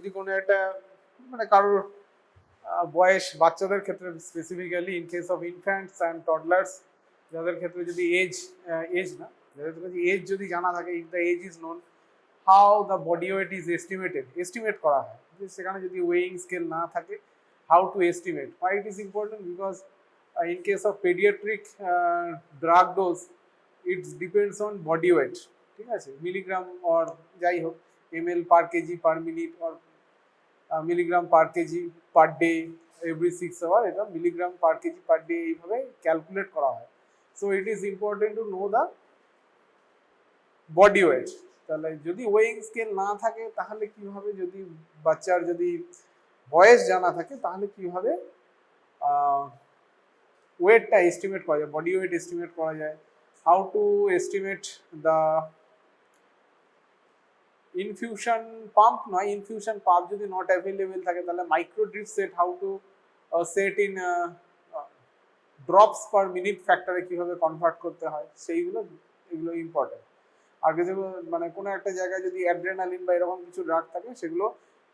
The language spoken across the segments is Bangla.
যদি কোনো একটা মানে কারোর বয়স, বাচ্চাদের ক্ষেত্রে specifically in case of infants and toddlers, যাদের ক্ষেত্রে যদি এজ না, যাদের ক্ষেত্রে এজ যদি জানা থাকে, if the age is known, how the body weight is estimate করা হয়, সেখানে যদি ওয়েইং স্কেল না থাকে, how to estimate. Why it is important? Because in case of pediatric drug dose, it depends on body weight, ঠিক আছে, মিলিগ্রাম অর যাই হোক, ml per kg per minute or milligram per KG per day every 6 hour, এটা milligram per KG per day এইভাবে ক্যালকুলেট করা হয়। So it is important to know the body weight. তাহলে যদি ওয়েইং স্কেল না থাকে তাহলে কি হবে, যদি বাচ্চার যদি বয়স জানা থাকে তাহলে কি হবে, ওয়েটটা এস্টিমেট করা যায়, বডি ওয়েট এস্টিমেট করা যায়। How to estimate the infusion pump নয়, ইনফিউশন পাম্প যদি নট অ্যাভেলেবেল থাকে তাহলে micro drip set, how to set in drops per minute ফ্যাক্টরে কিভাবে কনভার্ট করতে হয়, সেইগুলো, এগুলো ইম্পর্টেন্ট। আর কিছু মানে কোনো একটা জায়গায় যদি অ্যাড্রেনালিন বা এরকম কিছু ড্রাগ থাকে, সেগুলো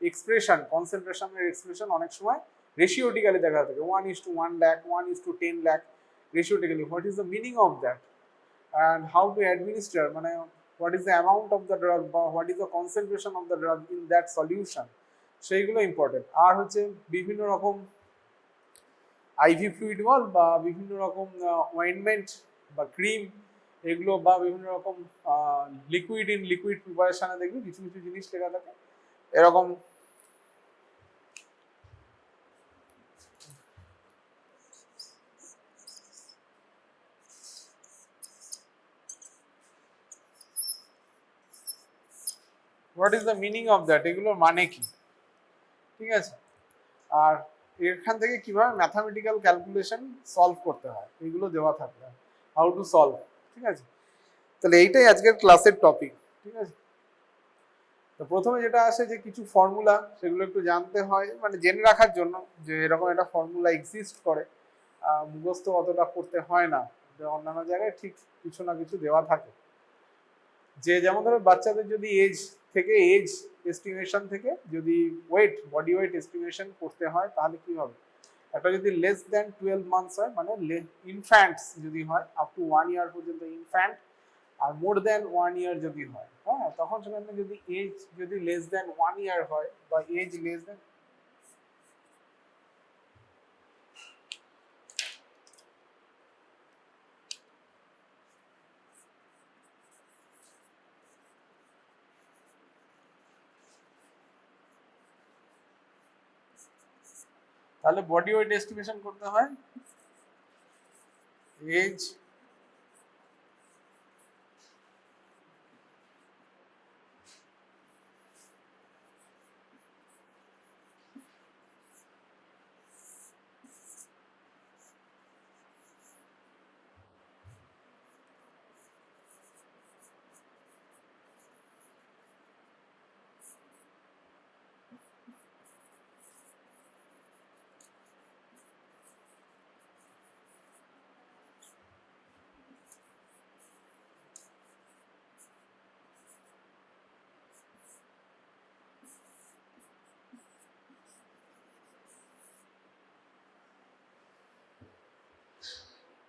এক্সপ্রেশন, কনসেন্ট্রেশনের এক্সপ্রেশন অনেক সময় রেশিওটিক্যালি দেখা থাকে, 1:1 lakh, 1:10 lakh রেশিওটিক্যালি। What is the meaning of that and how to administer, মানে what is the amount of the drug, what is the concentration of the drug in that solution, সেইগুলো ইম্পর্টেন্ট। আর হচ্ছে বিভিন্ন রকম আইভি ফ্লুইড বল বা বিভিন্ন রকম অয়েন্টমেন্ট বা ক্রিম, এগুলো বা বিভিন্ন রকম লিকুইড ইন লিকুইড প্রিপারেশনে দেখবি কিছু কিছু জিনিস লেখা থাকে এরকম। What is the meaning of that, এগুলোর মানে কি, ঠিক আছে। আর এখান থেকে কিভাবে ম্যাথামেটিক্যাল ক্যালকুলেশন সলভ করতে হয়, এগুলো দেওয়া থাকবে, হাউ টু সলভ, ঠিক আছে। তাহলে এইটাই আজকের ক্লাসের টপিক, ঠিক আছে। তো প্রথমে যেটা আসে যে কিছু ফর্মুলা, সেগুলো একটু জানতে হয়, মানে জেনে রাখার জন্য যে এরকম একটা ফর্মুলা এক্সিস্ট করে, মুখস্থ অতটা করতে হয় না, অন্যান্য জায়গায় ঠিক কিছু না কিছু দেওয়া থাকে। যে যেমন ধরো বাচ্চাদের যদি এজ থেকে, এজ এস্টিমেশন থেকে যদি ওয়েট, বডি ওয়েট এস্টিমেশন করতে হয় তাহলে কি হবে, একটা যদি লেস দেন 12 মান্থস হয়, মানে ইনফ্যান্টস যদি হয়, আপ টু 1 ইয়ার পর্যন্ত ইনফ্যান্ট, আর মোর দেন 1 ইয়ার যদি হয়, হ্যাঁ, তখন সেখানে যদি এজ যদি লেস দেন 1 ইয়ার হয় বা এজ লেস দেন, তাহলে বডি ওয়েট এস্টিমেশন করতে হয় এজ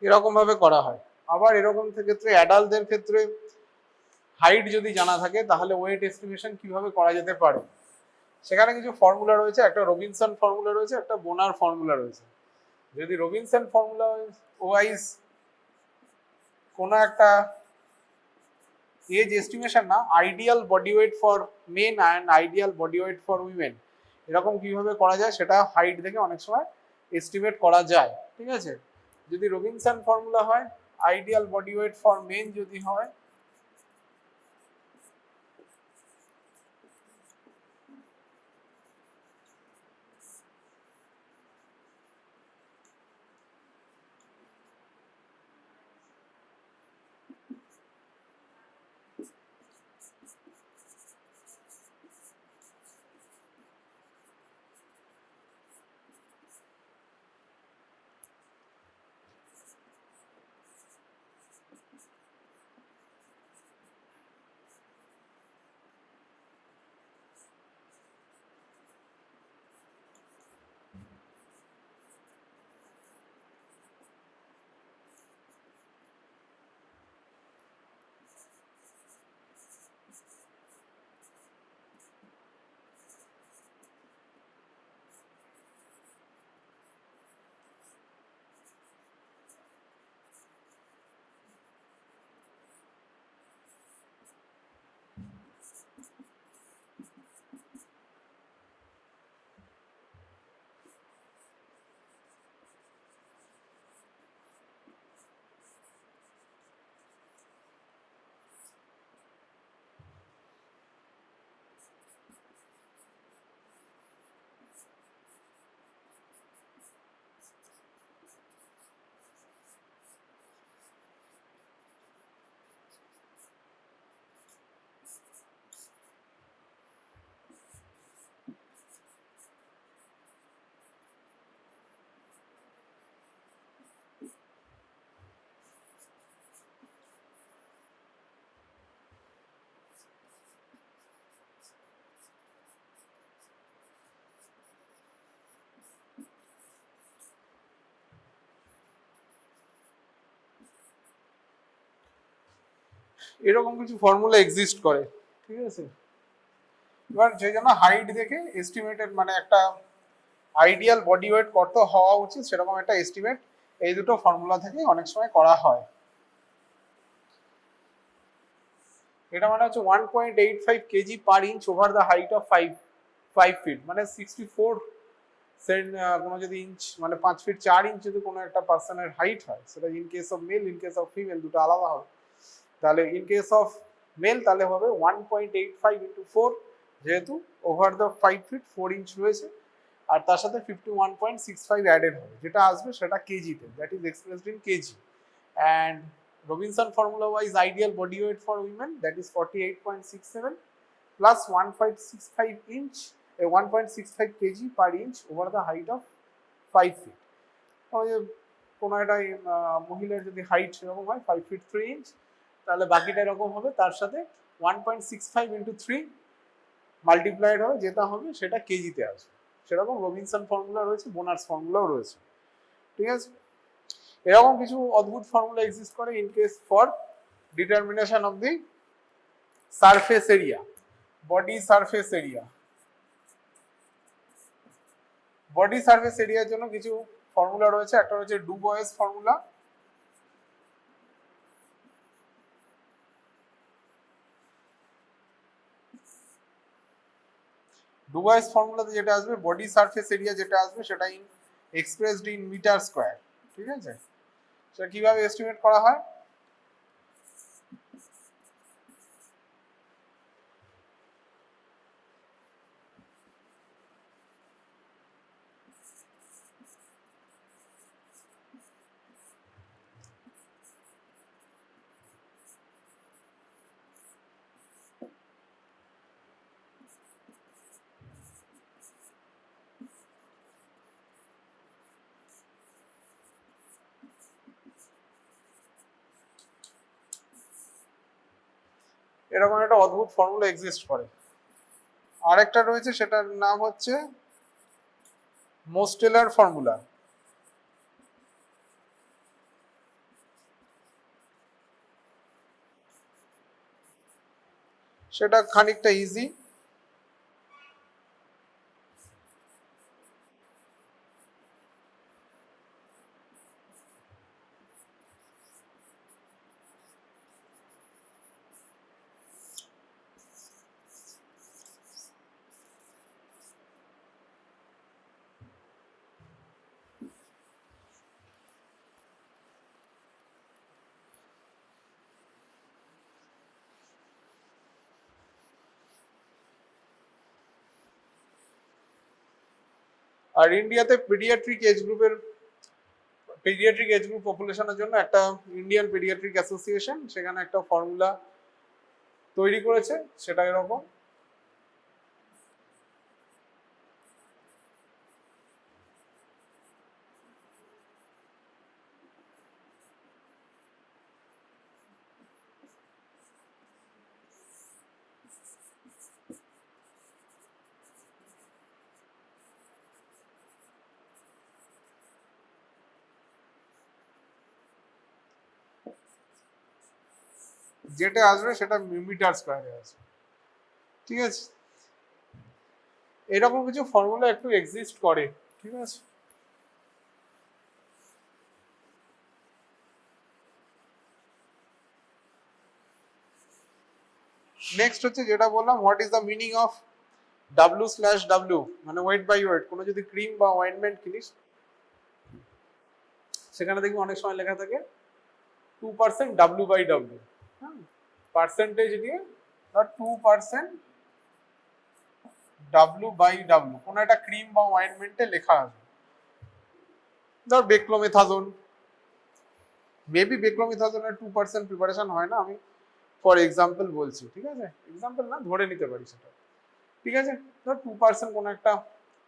এরকম ভাবে করা হয়। আবার এরকম ক্ষেত্রে অ্যাডাল্টদের ক্ষেত্রে হাইট যদি জানা থাকে তাহলে ওয়েট এস্টিমেশন কিভাবে করা যেতে পারে, সেখানে কিছু ফর্মুলা রয়েছে, একটা রবিনসন ফর্মুলা রয়েছে, একটা বোনার ফর্মুলা রয়েছে। যদি রবিনসন ফর্মুলা ওয়াইজ কোনো একটা এজ এস্টিমেশন না, ideal body weight for men and ideal body weight for women, এরকম কিভাবে করা যায় সেটা হাইট থেকে অনেক সময় এস্টিমেট করা যায়, ঠিক আছে। যদি রবিনসন ফর্মুলা হয়, ideal body weight for men যদি হয়, এরকম কিছু ফর্মুলা এক্সিস্ট করে, ঠিক আছে। এবার যে জন্য হাইট দেখে এস্টিমেটেড মানে একটা আইডিয়াল বডি ওয়েট কত হওয়া উচিত সেরকম একটা এস্টিমেট এই দুটো ফর্মুলা থেকে অনেক সময় করা হয়। এটা মানে হচ্ছে 1.85 KG per inch over the height of 5 feet, মানে 64 কোনো যদি ইঞ্চ মানে 5 ফিট 4 ইঞ্চ যদি কোনো একটা পার্সনের হাইট হয়, সেটা in case of mail in case of female দুটো আলাদা হবে। তাহলে ইন কেস অফ মেল তাহলে হবে 1.85 ইন্টু 4, যেহেতু ওভার দ্য 5 ফিট 4 ইঞ্চ রয়েছে, আর তার সাথে 51.65 অ্যাডেড হবে, যেটা আসবে সেটা কেজিতে, that is expressed in KG. And Robinson formula wise ideal body weight for women that is 48.67 plus 1.65 inch 1.65 KG per inch over the height of 5 feet. কোনো একটা মহিলার যদি হাইট সেরকম হয় 5 ফিট 3 ইঞ্চ, তাহলে বাকিটা এরকম হবে, তার সাথে 1.65 ইন্টু 3 মাল্টিপ্লাইড হবে, যেটা হবে সেটা কেজিতে আসবে। সেরকম রবিনসন ফর্মুলা রয়েছে, বোনার্স ফর্মুলাও রয়েছে, ঠিক আছে। এরকম কিছু অদ্ভুত ফর্মুলা এক্সিস্ট করে in case for determination of the surface area, body surface area. Body surface এরিয়ার জন্য কিছু ফর্মুলা রয়েছে, একটা রয়েছে ডু বয়েস ফর্মুলা, ডু বয়েস ফর্মুলাতে যেটা আসবে বডি সারফেস এরিয়া যেটা আসবে সেটা in expressed in metre square, ঠিক আছে। সেটা কিভাবে এস্টিমেট করা হয়, এরকম একটা অদ্ভুত ফর্মুলা এক্সিস্ট করে। আরেকটা রয়েছে সেটার নাম হচ্ছে মোস্টেলার ফর্মুলা। সেটা খানিকটা ইজি, আর ইন্ডিয়াতে পেডিয়াট্রিক এজ গ্রুপ পপুলেশনের জন্য একটা ইন্ডিয়ান পেডিয়াট্রিক অ্যাসোসিয়েশন সেখানে একটা ফর্মুলা তৈরি করেছে, সেটা এরকম। যেটা আসবে সেটা মিটার স্কয়ারে আছে, ঠিক আছে। এরকম কিছু ফর্মুলা একটু এক্সিস্ট করে, ঠিক আছে। নেক্সট হচ্ছে যেটা বললাম, what is the meaning of W/W, মানে ওয়েট বাই ওয়েট। কোনো যদি ক্রিম বা অয়েন্টমেন্ট কিনিস সেখানে দেখবি অনেক সময় লেখা থাকে 2% W/W, হ্যাঁ, পার্সেন্টেজ দিয়ে 2% W/W কোনো একটা ক্রিম বা অয়েন্টমেন্টে লেখা আছে। ধর বেক্লোমেথাজোন, মেবি বেক্লোমেথাজোনের 2% প্রিপারেশন হয় না, আমি ফর এক্সাম্পল বলছি, ঠিক আছে, এক্সাম্পল না ধরে নিতে পারি সেটা, ঠিক আছে। ধর 2% কোনো একটা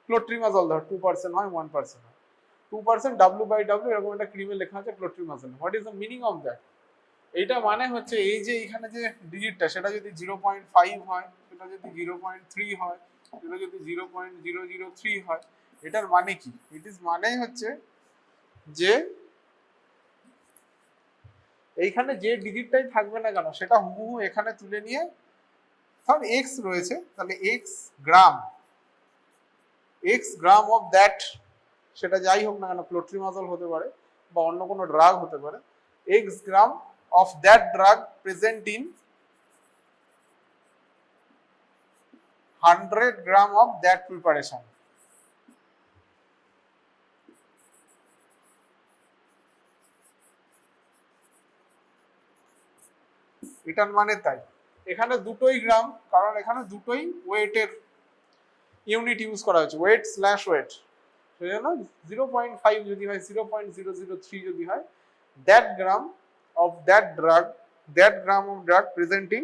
ক্লোট্রিমাজল ধর 2% হয় 1% হয়, 2% W/W এরকম একটা ক্রিমে লেখা আছে clotrimazole. What is the meaning of that? এইটা মানে হচ্ছে এই যে এখানে যে ডিজিটটা সেটা যদি 0.5 হয়, সেটা যদি 0.3 হয়, সেটা যদি 0.003 হয়, এটার মানে কি? ইট ইজ মানে হচ্ছে যে এইখানে যে ডিজিটটাই থাকবে না কেন সেটা হুবহু এখানে তুলে নিয়ে, ধর এক্স রয়েছে, তাহলে এক্স গ্রাম অফ দ্যাট, সেটা যাই হোক না কেন, ক্লোট্রিমাজল হতে পারে বা অন্য কোনো ড্রাগ হতে পারে, x gram of that drug present in 100 gram of that preparation. এটার মানে তাই এখানে দুটোই গ্রাম, কারণ এখানে দুটোই ওয়েটের ইউনিট ইউজ করা হয়েছে, ওয়েট স্ল্যাশ ওয়েট। সেই জন্য 0.5 যদি হয়, 0.003 যদি হয়, that gram of that drug, that gram of drug presenting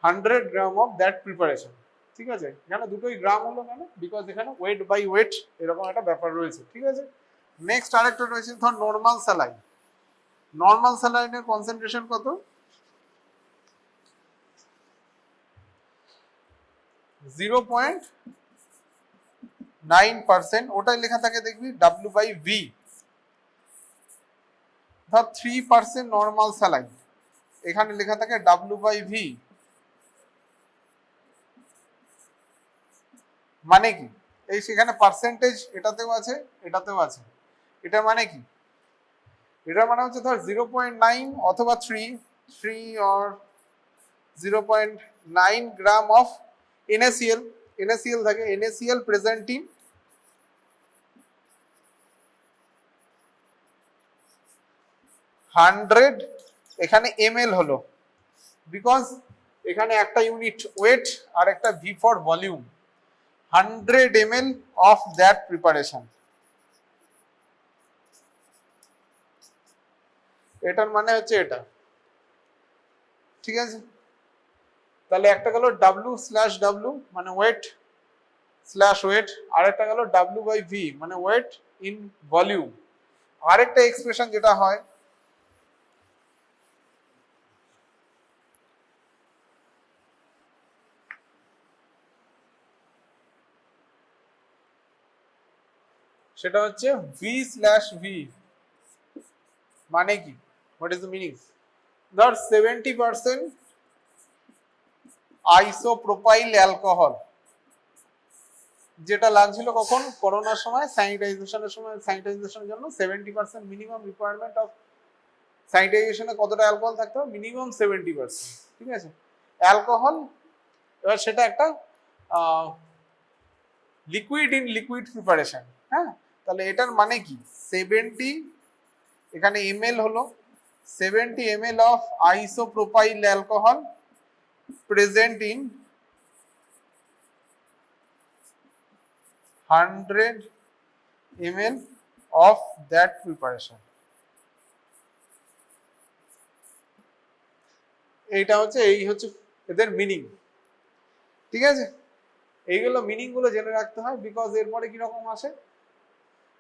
100 gram of that preparation. ঠিক আছে, এখানে দুটোই গ্রাম হলো কেন, বিকজ এখানে ওয়েট বাই ওয়েট এরকম একটা ব্যাপার রয়েছে। ঠিক আছে, নেক্সট আরেকটা রয়েছে ধর নর্মাল স্যালাইন। নর্মাল স্যালাইনের কনসেন্ট্রেশন কত? 0.9%। ওটাই লেখা থাকে দেখবি W/V। ধর 3% নর্মাল স্যালাইন, এখানে লেখা থাকে W/V। মানে কি, এই সেখানে পার্সেন্টেজ এটাতেও আছে এটাতেও আছে। এটা মানে কি, এটা মানে হচ্ছে ধর 0.9 অথবা 3 or 0.9 gram of NaCl, NaCl থাকে, NaCl প্রেজেন্টিং 100, এখানে ml হলো, বিকজ এখানে একটা ইউনিট ওয়েট আর একটা V for volume, 100 ml of that preparation। এটার মানে হচ্ছে এটা। ঠিক আছে, তাহলে একটা গেল W/W মানে ওয়েট স্ল্যাশ ওয়েট, আর একটা গেল W/V মানে ওয়েট ইন ভলিউম। আরেকটা এক্সপ্রেশন যেটা হয়, সেটা হচ্ছে V/V। মানে কি, হোয়াট ইজ দ্য মিনিং? ধর 70% আইসোপ্রোপাইল অ্যালকোহল, যেটা লাগছিল কখন, করোনার সময় স্যানিটাইজেশনের সময়, স্যানিটাইজেশনের জন্য 70% মিনিমাম রিকোয়ারমেন্ট অফ স্যানিটাইজেশনে কতটা অ্যালকোহল থাকতে হবে, মিনিমাম 70%। ঠিক আছে, অ্যালকোহল, এবার সেটা একটা লিকুইড ইন লিকুইড প্রিপারেশন। হ্যাঁ, তাহলে এটার মানে কি, 70, এখানে ml হলো, 70 ml of isopropyl alcohol present in 100 ml of that preparation। এইটা হচ্ছে, এই হচ্ছে এদের মিনিং। ঠিক আছে, এইগুলো মিনিং গুলো জেনে রাখতে হয়, বিকজ এরপরে কিরকম আসে,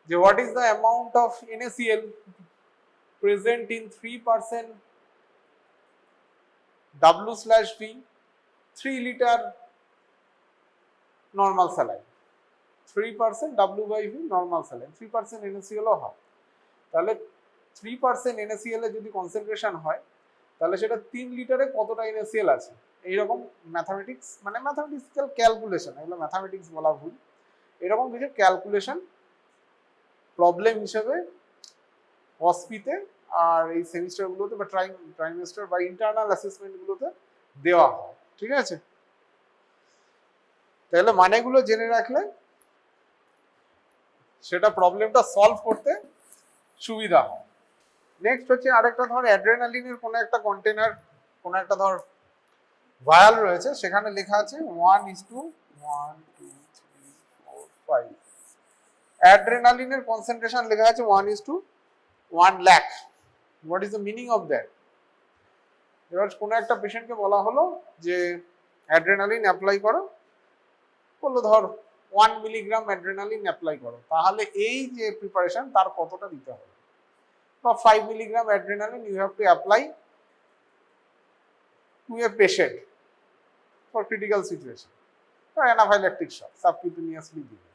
যে what is the amount of NaCl present in 3% W/V 3 litre normal saline, 3% W/V normal saline, 3% NaCl হয়। তাহলে 3% NaCl এর যদি কনসেন্ট্রেশন হয়, তাহলে সেটা 3 লিটারে কতটা NaCl আছে, এইরকম ম্যাথামেটিক্স, মানে ম্যাথামেটিক্যাল ক্যালকুলেশন, এগুলো ম্যাথামেটিক্স বলা ভুল, এরকম কিছু ক্যালকুলেশন প্রবলেম হিসেবে হসপিতে আর এই সেমিস্টারগুলোতে বা ট্রাইমেস্টার বা ইন্টারনাল অ্যাসেসমেন্টগুলোতে দেওয়া হয়। ঠিক আছে, তাহলে মানেগুলো জেনে রাখলে সেটা প্রবলেমটা সলভ করতে সুবিধা হয়। নেক্সট হচ্ছে আরেকটা, ধর অ্যাড্রেনালিনের কোনো একটা কন্টেনার, কোনো একটা ধর ভায়াল রয়েছে, সেখানে লেখা আছে 1:1:2:3:4:5, অ্যাড্রেনালিনের কনসেন্ট্রেশন লেখা আছে 1:1 lakh। What is the meaning of that? এবার কোনো একটা পেশেন্টকে বলা হলো যে অ্যাড্রেনালিন অ্যাপ্লাই করো, বললো ধর 1 মিলিগ্রাম অ্যাড্রেনালিন অ্যাপ্লাই করো, তাহলে এই যে প্রিপারেশন তার কতটা দিতে হবে, বা 5 milligram adrenaline you have to apply to a patient for critical situation, anaphylactic shock subcutaneously দিবে।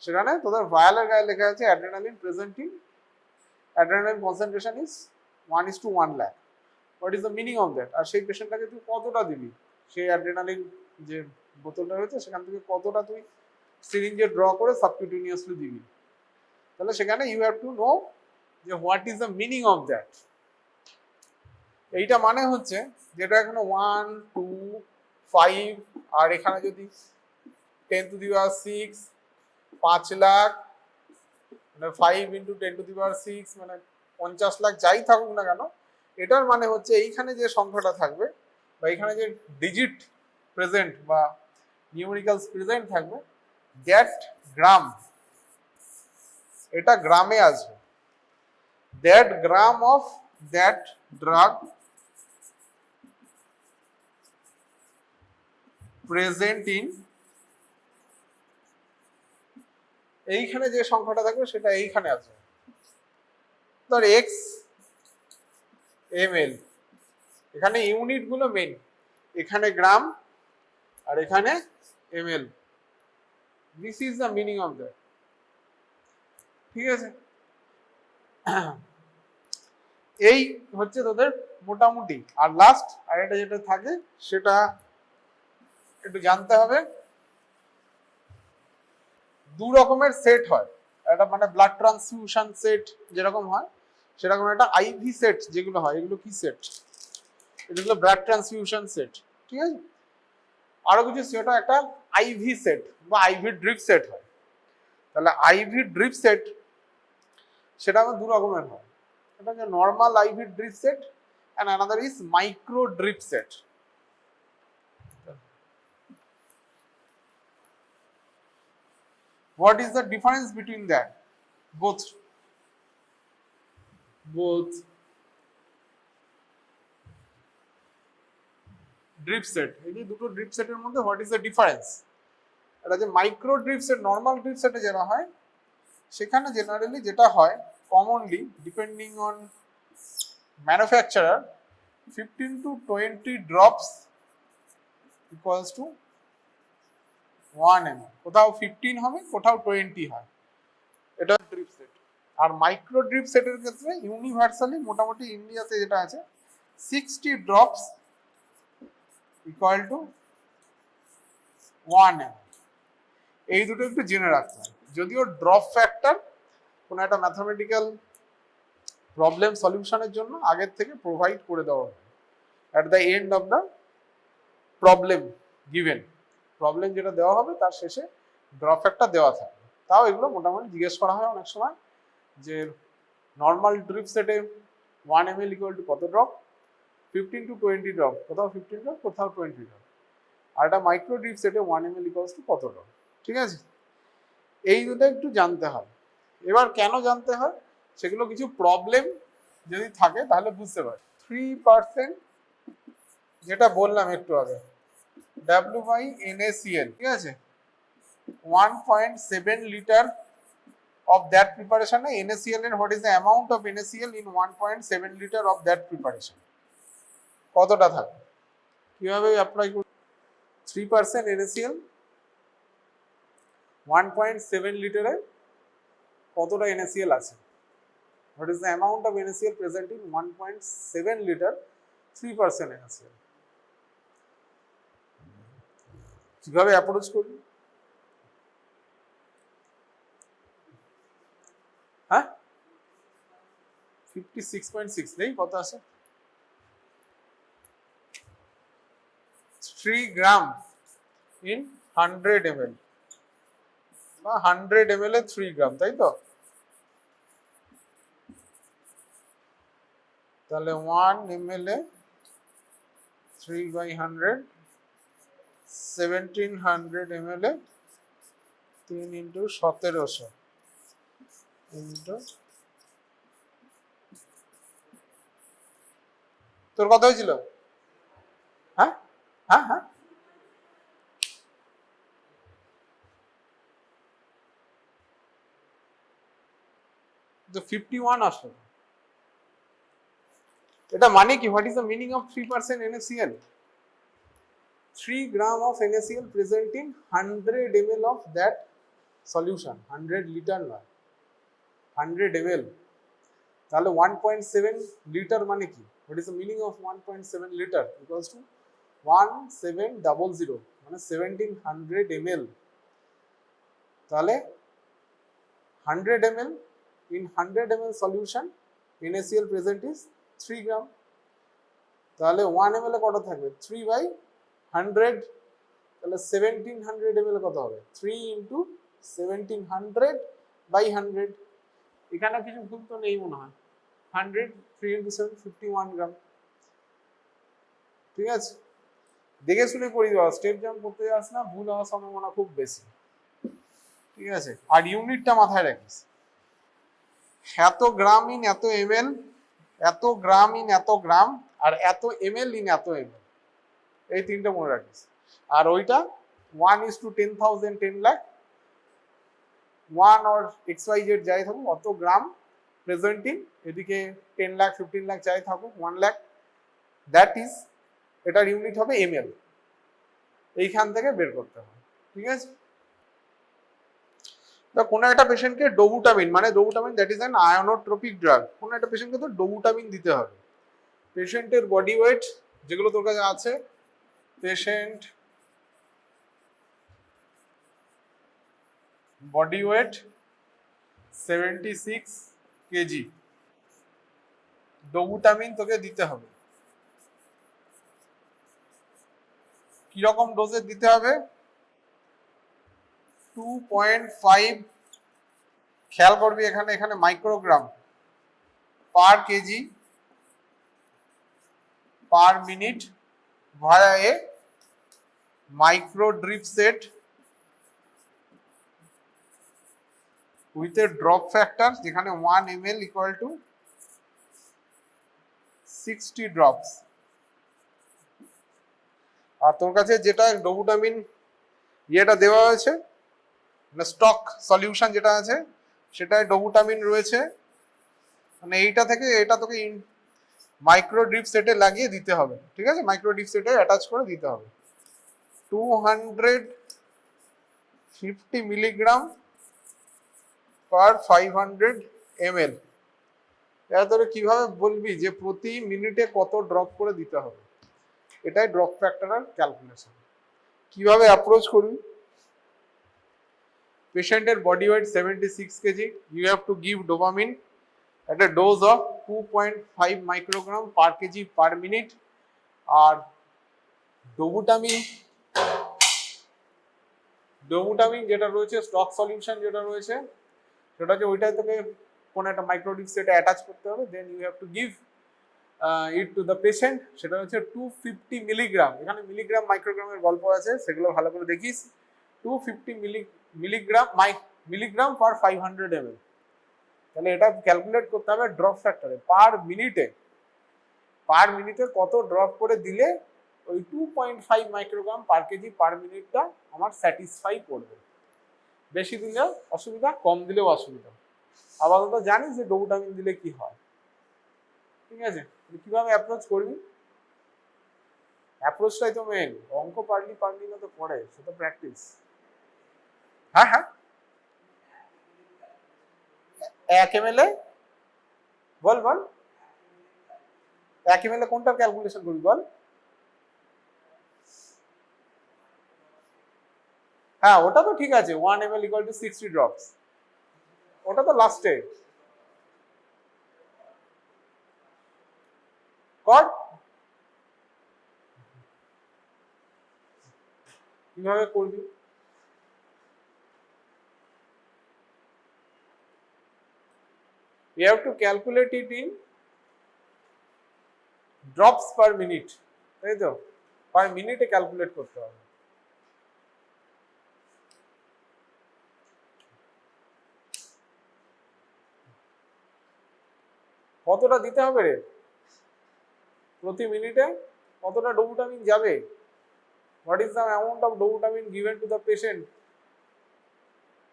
সেখানে তোদের ভায়ালের গায়ে লেখা আছে adrenaline presenting, adrenaline concentration is 1:1 lakh, what is the meaning of that? আর সেই পেশেন্টটাকে তুই কতটা দিবি, সেই অ্যাড্রেনালিন যে বোতলটা রয়েছে সেখান থেকে কতটা তুই সিরিঞ্জে ড্র করে সাবকিউটেনিয়াসলি দিবি। তাহলে সেখানে ইউ হ্যাভ টু নো যে what is the meaning of that. এইটা মানে হচ্ছে যেটা এখানে 1, 2, 5 আর এখানে যদি 10⁶, 5 লাখ মানে 5 × 10⁶, মানে 50 লাখ যাই থাকুক না কেন, এটার মানে হচ্ছে এইখানে যে সংখ্যাটা থাকবে বা এখানে যে ডিজিট প্রেজেন্ট বা নিউমেরিক্যালস প্রেজেন্ট থাকবে, দ্যাট গ্রাম, এটা গ্রামে আসবে। That gram of that drug present in, এইখানে যে সংখ্যাটা থাকবে সেটা এইখানে আসবে। ধর এক্স ml, এখানে ইউনিট গুলো মেন, এখানে গ্রাম আর এখানে ml। This is the meaning of that. ঠিক আছে, এই হচ্ছে তোদের মোটামুটি। আর লাস্ট আরেকটা যেটা থাকে সেটা একটু জানতে হবে। দু রকমের সেট হয়, একটা মানে ব্লাড ট্রান্সফিউশন সেট যেরকম হয় সেরকম একটা আইভি সেট যেগুলো হয়, এগুলো কি সেট? এগুলো ব্লাড ট্রান্সফিউশন সেট। ঠিক আছে, আরো কিছু সেট হয়, একটা আইভি সেট বা আইভি ড্রিপ সেট হয়। তাহলে আইভি ড্রিপ সেট সেটা আমার দু রকমের হয়, এটা হচ্ছে normal ivy drip set and another is micro drip set. What is the difference between that? Both drip set, এই যে দুটো ড্রিপ সেটের মধ্যে হোয়াট ইজ দ্য ডিফারেন্স? এটা যে micro drip set, normal drip সেটে যেটা হয় সেখানে জেনারেলি যেটা হয় commonly depending on manufacturer 15 to 20 drops equals to 1 ml, কোথাও 15 হবে কোথাও 20 হয়, এটা ড্রিপ সেট। আর মাইক্রো ড্রিপ সেটের ক্ষেত্রে ইউনিভার্সালি মোটামুটি ইন্ডিয়াতে যেটা আছে 60 drops equal to 1 ml। এই দুটো একটু জেনে রাখতে হবে, যদিও ড্রপ ফ্যাক্টর কোনো একটা ম্যাথমেটিক্যাল প্রবলেম সলিউশনের জন্য আগের থেকে প্রোভাইড করে দেওয়া হবে at the end of the problem given, problem যেটা দেওয়া হবে তার শেষে ড্রপ ফ্যাক্টর দেওয়া থাকে। তাও এগুলো মোটামুটি জিজ্ঞেস করা হয় অনেক সময় যে নর্মাল ড্রিপ সেটে 1 ml ইকুয়াল টু কত ড্রপ, 15 to 20 ড্রপ, কোথাও 15 ড্রপ কোথাও 20 ড্রপ। আর একটা মাইক্রো ড্রিপ সেটে 1 ml ইকুয়ালস টু কত ড্রপ। ঠিক আছে, এই দুটো একটু জানতে হয়। এবার কেন জানতে হয় সেগুলো কিছু প্রবলেম যদি থাকে তাহলে বুঝতে পারি। 3% যেটা বললাম একটু আগে W/NaCl, ঠিক আছে, 1.7 litre of that preparation, NaCl এর what is the amount of NaCl in 1.7 liter of that preparation, কতটা থাকে, কিভাবে অ্যাপ্লাই করব? 3% NaCl 1.7 লিটারে কতটা NaCl আছে, what is the amount of NaCl present in 1.7 liter 3% NaCl, কিভাবে অ্যাপ্রোচ করব? হ্যাঁ 56.6 নেই, কত আছে? 3 গ্রাম in 100 ml বা 100 ml এ 3 গ্রাম, তাই তো? তাহলে 1 ml এ 3/100, 1700 ml এ 3 × 1700 ইন্টু, তোর কত হয়েছিল? হ্যাঁ হ্যাঁ হ্যাঁ তো 51 আসলো। এটা মানে কি, what is the meaning of 3% NaCl? 3 gram of NaCl present in 100 ml of that solution, 100 liter নয়, 100 ml। তাহলে 1.7 লিটার মানে কি? What is the meaning of 1.7 litre equals to 1700 মানে 1700 ml। তাহলে 100 ml in 100 ml solution NaCl present is 3 গ্রাম। তাহলে 1 ml এ কত থাকবে? 3/100। তাহলে 1700 ml কত হবে? 3 into 1700/100। এখানে কিছু ভুল তো নেই মনে হয়। 100 3 into 7 51 গ্রাম। ঠিক আছে, দেখে শুনে করি দেওয়া, স্টেপ জাম্প করতে যাস না, ভুল হওয়ার সম্ভাবনা খুব বেশি। ঠিক আছে, আর ইউনিটটা মাথায় রাখিস, এত গ্রাম ইন এত এমএল, এত গ্রাম ইন এত গ্রাম, আর এত এমএল ইন এত এমএল, এই তিনটা মনে রাখিস। আর ওইটা 1:10,000 10 লাখ 1 or XYZ যাই থাকুক, অত গ্রাম প্রেজেন্টিং, এদিকে 10 লাখ 15 লাখ যাই থাকুক 1 লাখ, দ্যাট ইজ, এটার ইউনিট হবে এমএল। এইখান থেকে বের করতে হবে। ঠিক আছে, কোনো একটা পেশেন্টকে ডোবুটামিন, মানে ডোবুটামিন দ্যাট ইজ অ্যান আয়োনোট্রপিক ড্রাগ, কোনো একটা পেশেন্টকে তো ডোবুটামিন দিতে হবে। পেশেন্টের বডি ওয়েট যেগুলো তোর কাছে আছে, পেশেন্ট বডি ওয়েট 76 কেজি, ডোবুটামিন তোকে দিতে হবে। কিরকম ডোজে দিতে হবে? 2.5, খেয়াল করবি এখানে, এখানে microgram per KG per minute via a micro drip set with a drop factor, যেখানে 1 ml equal to 60 drops। আর তোর কাছে যেটা ডোবুটামিন ইয়েটা দেওয়া হয়েছে, মানে স্টক সলিউশন যেটা আছে, সেটায় ডোবুটামিন রয়েছে, মানে এইটা থেকে এটা তোকে মাইক্রো ড্রিপ সেটে লাগিয়ে দিতে হবে। ঠিক আছে, মাইক্রো ড্রিপ সেটে অ্যাটাচ করে দিতে হবে। 250 মিলিগ্রাম পার 500 ml। এটা তোরে কিভাবে বলবি যে প্রতি মিনিটে কত ড্রপ করে দিতে হবে, এটাই ড্রপ ফ্যাক্টরের ক্যালকুলেশন। কিভাবে অ্যাপ্রোচ করবি? পেশেন্টের body weight 76 KG, you have to give dopamine at a dose of 2.5 microgram per kg per minute। আর ডোবুটামিন যেটা রয়েছে, স্টক সলিউশন যেটা রয়েছে, সেটা হচ্ছে ওইটাই তোকে কোন একটা মাইক্রোডিপ সেটে অ্যাটাচ করতে হবে, then you have to give it to the patient. সেটা হচ্ছে 250 মিলিগ্রাম, এখানে মিলিগ্রাম মাইক্রোগ্রামের গল্প আছে, সেগুলো ভালো করে দেখিস। 250 মিলিগ্রাম পার 500 ml। তাহলে এটা ক্যালকুলেট করতে হবে ড্রপ ফ্যাক্টরে, পার মিনিটে কত ড্রপ করে দিলে ওই 2.5 মাইক্রোগ্রাম পার কেজি পার মিনিটটা আমার স্যাটিসফাই করবে। বেশি দিলেও অসুবিধা, কম দিলেও অসুবিধা। আপাতত জানিস যে ডোবুটামিন দিলে কি হয়। ঠিক আছে, কিভাবে অ্যাপ্রোচ করবি? অ্যাপ্রোচটাই তো মেন, অঙ্ক পারলি না তো পড়ে, সেটা প্র্যাকটিস। হ্যাঁ হ্যাঁ, 1 ml বল 1 ml কোনটা ক্যালকুলেশন করবি বল? হ্যাঁ, ওটা তো ঠিক আছে, 1 ml equal to 60 drops, ওটা তো লাস্টে কর। কিভাবে করবি? you have to calculate it in drops per minute, তাই তো, পার মিনিটে ক্যালকুলেট করতে হবে। কতটা দিতে হবে রে প্রতি মিনিটে? কতটা ডোবুটামিন যাবে? What is the amount of dobutamine given to the patient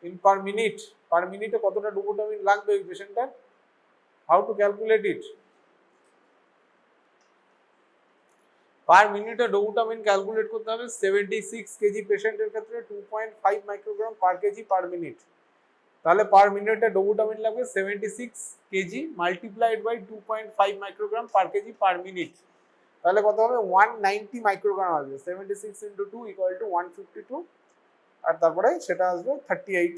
in per minute? Per মিনিটে কতটা ডোবুটামিন লাগবে ওই পেশেন্টটার? How to calculate it? Per মিনিটে ডোবুটামিন ক্যালকুলেট করতে হবে। 76 কেজি পেশেন্টের ক্ষেত্রে 2.5 microgram per KG per minute. তাহলে পার মিনিটে ডোবুটামিন লাগবে 76 KG multiplied by 2.5 microgram per KG per minute. তাহলে কত হবে 190 মাইক্রোগ্রাম আসবে। 76 ইন্টু 2 ইকুয়াল টু 152, আর তারপরে সেটা আসবে 38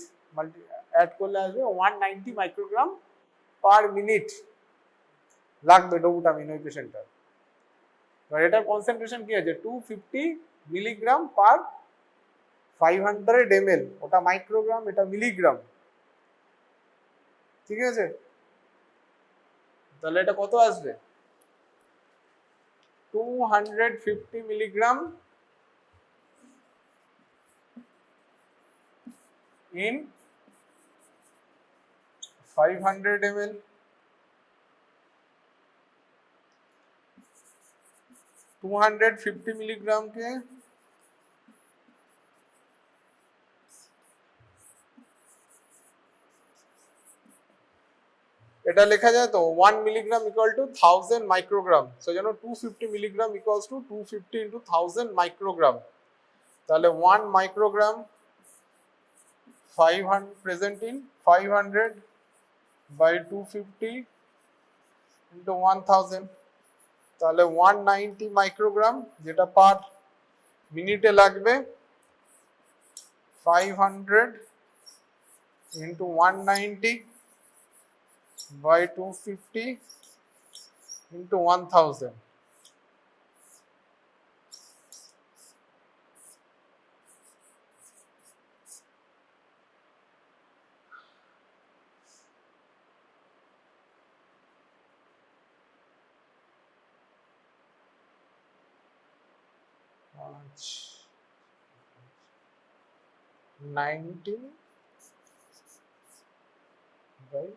অ্যাড করলে আসবে 190 মাইক্রোগ্রাম পার মিনিট লাগবে ডোবুটামিন ওই পেশেন্টটার। এবার এটার কনসেন্ট্রেশন কি আছে 250 মিলিগ্রাম পার 500 ml, ওটা মাইক্রোগ্রাম এটা মিলিগ্রাম, ঠিক আছে? তাহলে এটা কত আসবে 250 milligram in 500 ml, to 250 milligram के এটা লেখা যায় তো 1 মিলিগ্রাম ইকুয়াল টু 1000 মাইক্রোগ্রাম, সেজন্য 250 milligram equals to 250 into 1000 microgram. তাহলে 1 microgram 500 present in 500 by 250 into 1000, তাহলে 190 মাইক্রোগ্রাম, যেটা পার মিনিটে লাগবে 500 into 190 by 250 into 1000. March 90 by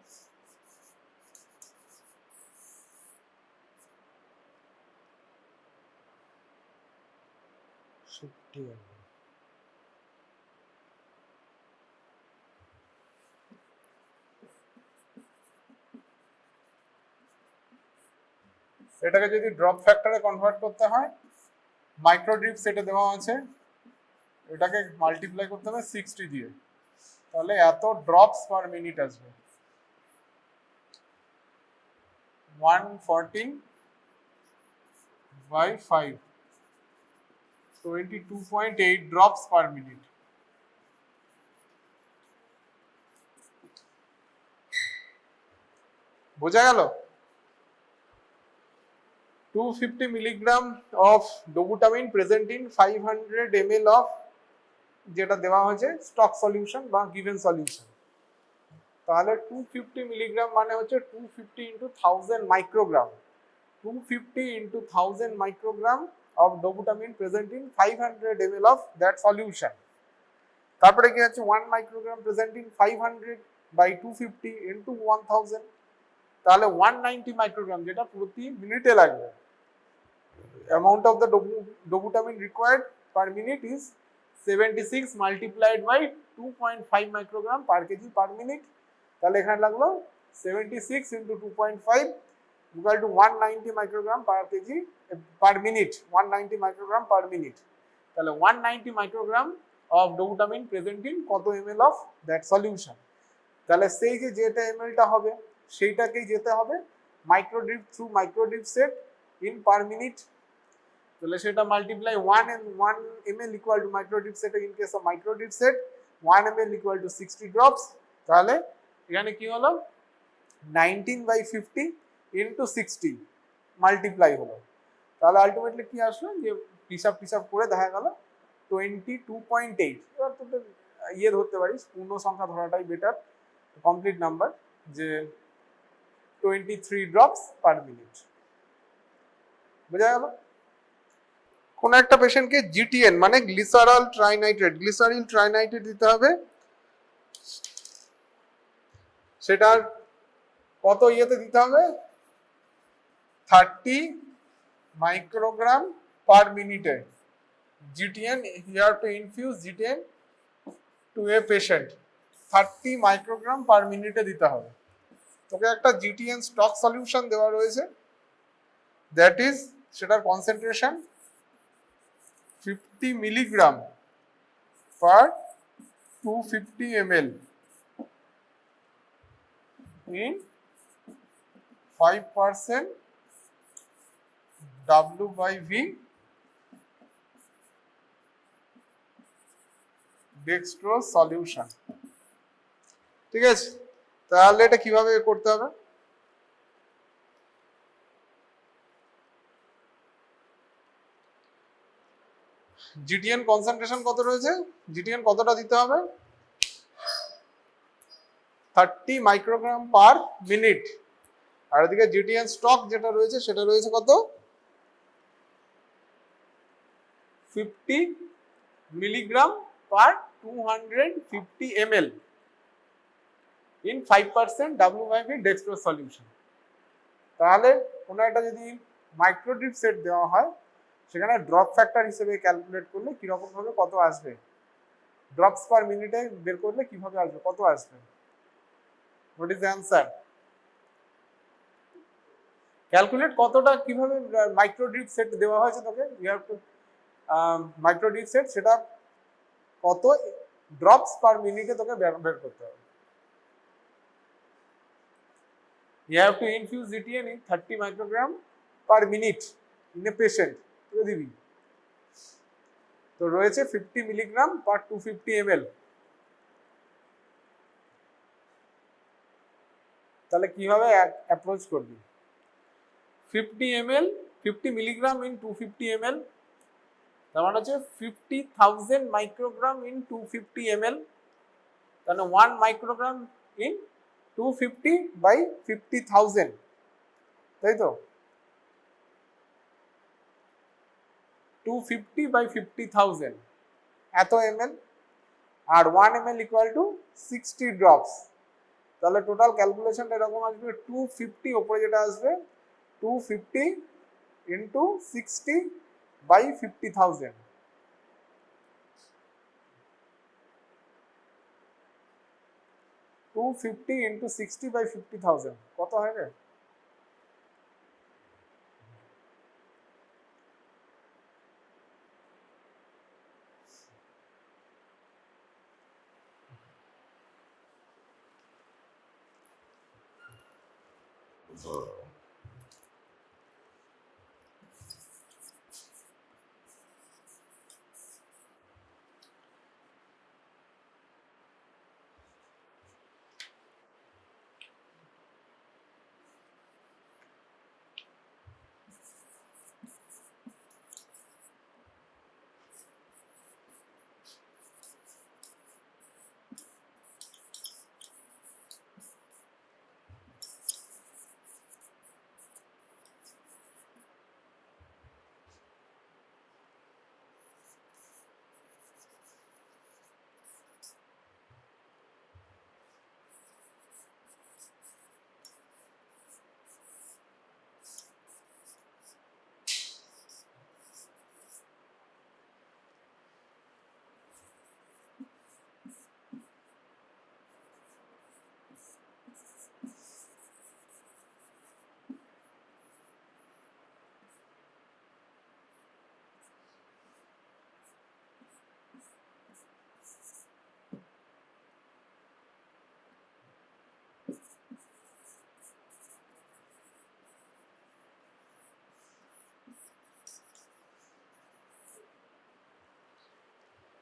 50 ml। এটাকে যদি ড্রপ ফ্যাক্টরে কনভার্ট করতে হয়, মাইক্রোড্রিপ সেটে দেওয়া আছে, এটাকে মাল্টিপ্লাই করতে হবে 60 দিয়ে, তাহলে এত ড্রপস পার মিনিট আসবে 114 by 5, 22.8 drops per minute। বোঝা গেল? 250 milligram of dobutamine present in 500 ml of, যেটা দেওয়া হয়েছে স্টক সলিউশন বা গিভেন সলিউশন। তাহলে 250 মিলিগ্রাম মানে হচ্ছে 250 into 1000 microgram, 250 into 1000 microgram of dobutamine present in 500 ml of that solution. তারপরে কি আছে 1 microgram present in 500 by 250 into 1000, তাহলে 190 মাইক্রোগ্রাম, যেটা প্রতি মিনিটে লাগবে। amount of the dobutamine required per minute is 76 multiplied by 2.5 microgram per kg per minute। তাহলে এখানে লাগলো 76 into 2.5 equal to 190 microgram per kg per minute, 190 microgram per minute। তাহলে 190 microgram of dobutamine present in কত ml of that solution। তাহলে সেই যে যেটা ml টা হবে সেইটাকেই যেতে হবে microdrip through microdrip set in per minute. তাহলে সেটা multiply 1 ml equal to microdrip set, in case of microdrip set 1 ml equal to 60 drops. তাহলে এখানে কি হলো 19/50 ইনটু 60 মাল্টিপ্লাই হলো। তাহলে আলটিমেটলি কি আসলো, যে হিসাব করে দেখা গেল 22.8। এবার তো ইয়ে ধরতে পারিস, পূর্ণ সংখ্যা ধরাটাই বেটার, কমপ্লিট নাম্বার, যে 23 ড্রপস পার মিনিট। বোঝা গেল? কোন একটা পেশেন্টকে জিটিএন মানে গ্লিসারল ট্রাইনাইট্রেট দিতে হবে, সেটার কত ইয়েতে দিতে হবে 30 মাইক্রোগ্রাম পার মিনিটে। GTN, you have to infuse GTN to a patient 30 microgram per মিনিটে দিতে হবে। তোকে একটা GTN স্টক সলিউশন দেওয়া রয়েছে, দ্যাট ইজ সেটার concentration 50 milligram per 250 ml। in 5% W/V dextrose solution। ঠিক আছে, তাহলে এটা কিভাবে করতে হবে? জিটিএন কনসেন্ট্রেশন কত রয়েছে, জিটিএন কতটা দিতে হবে? 30 মাইক্রোগ্রাম পার মিনিট। আর এদিকে জিটিএন স্টক যেটা রয়েছে সেটা রয়েছে কত? 50 milligram per 250 ml in 5% W/V dextrose solution। তাহলে কোনো একটা যদি মাইক্রোড্রিপ সেট দেওয়া হয় সেখানে ড্রপ ফ্যাক্টর হিসেবে ক্যালকুলেট করলে কিরকম ভাবে কত আসবে, ড্রপস পার মিনিটে বের করলে কিভাবে আসবে, কত আসবে? What is the answer? Calculate কতটা কিভাবে মাইক্রোড্রিপ সেট দেওয়া হয়েছে তোকে, you have two microdrip set সেটা কত ড্রপস পার মিনিটে তোকে বের করতে হবে। You have to infuse GTN in 30 microgram per minute in a patient। দিবি তো রয়েছে 50 মিলিগ্রাম পার 250 ml। তাহলে কিভাবে অ্যাপ্রোচ করবি? 50 ml 50 মিলিগ্রাম ইন 250 ml, তার মানে হচ্ছে 50,000 মাইক্রোগ্রাম ইন 250 ml। তাহলে 1 মাইক্রোগ্রাম ইন 250 বাই 50,000, তাই তো? 250 বাই 50,000 এত ml, আর 1 ml ইকুয়াল টু 60 ড্রপস। তাহলে টোটাল ক্যালকুলেশনটা এরকম আসবে 250 ওপরে যেটা আসবে 250 ইন্টু 60 বাই 50,000। 250 ইন্টু 60 বাই 50,000 কত হয় রে?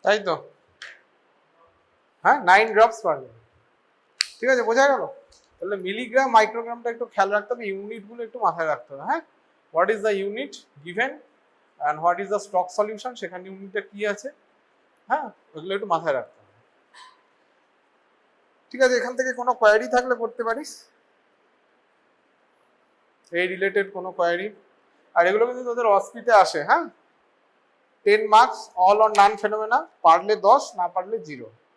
তাই তো, হ্যাঁ 9 ড্রপস পার মিনিট। ঠিক আছে, বোঝা গেল? তাহলে মিলিগ্রাম মাইক্রোগ্রামটা একটু খেয়াল রাখতে হবে, ইউনিটগুলো একটু মাথায় রাখতে হবে। হ্যাঁ, what is the unit given and what is the stock solution, সেখানে ইউনিটটা কি আছে, হ্যাঁ ওগুলো একটু মাথায় রাখতে হবে। ঠিক আছে, এখান থেকে কোনো কোয়ারি থাকলে করতে পারিস, এই রিলেটেড কোনো কোয়ারি। আর এগুলো কিন্তু তোদের অস্পিতে আসে। হ্যাঁ, 10 marks all or naan phenomena, পারলে 10, না পারলে 0।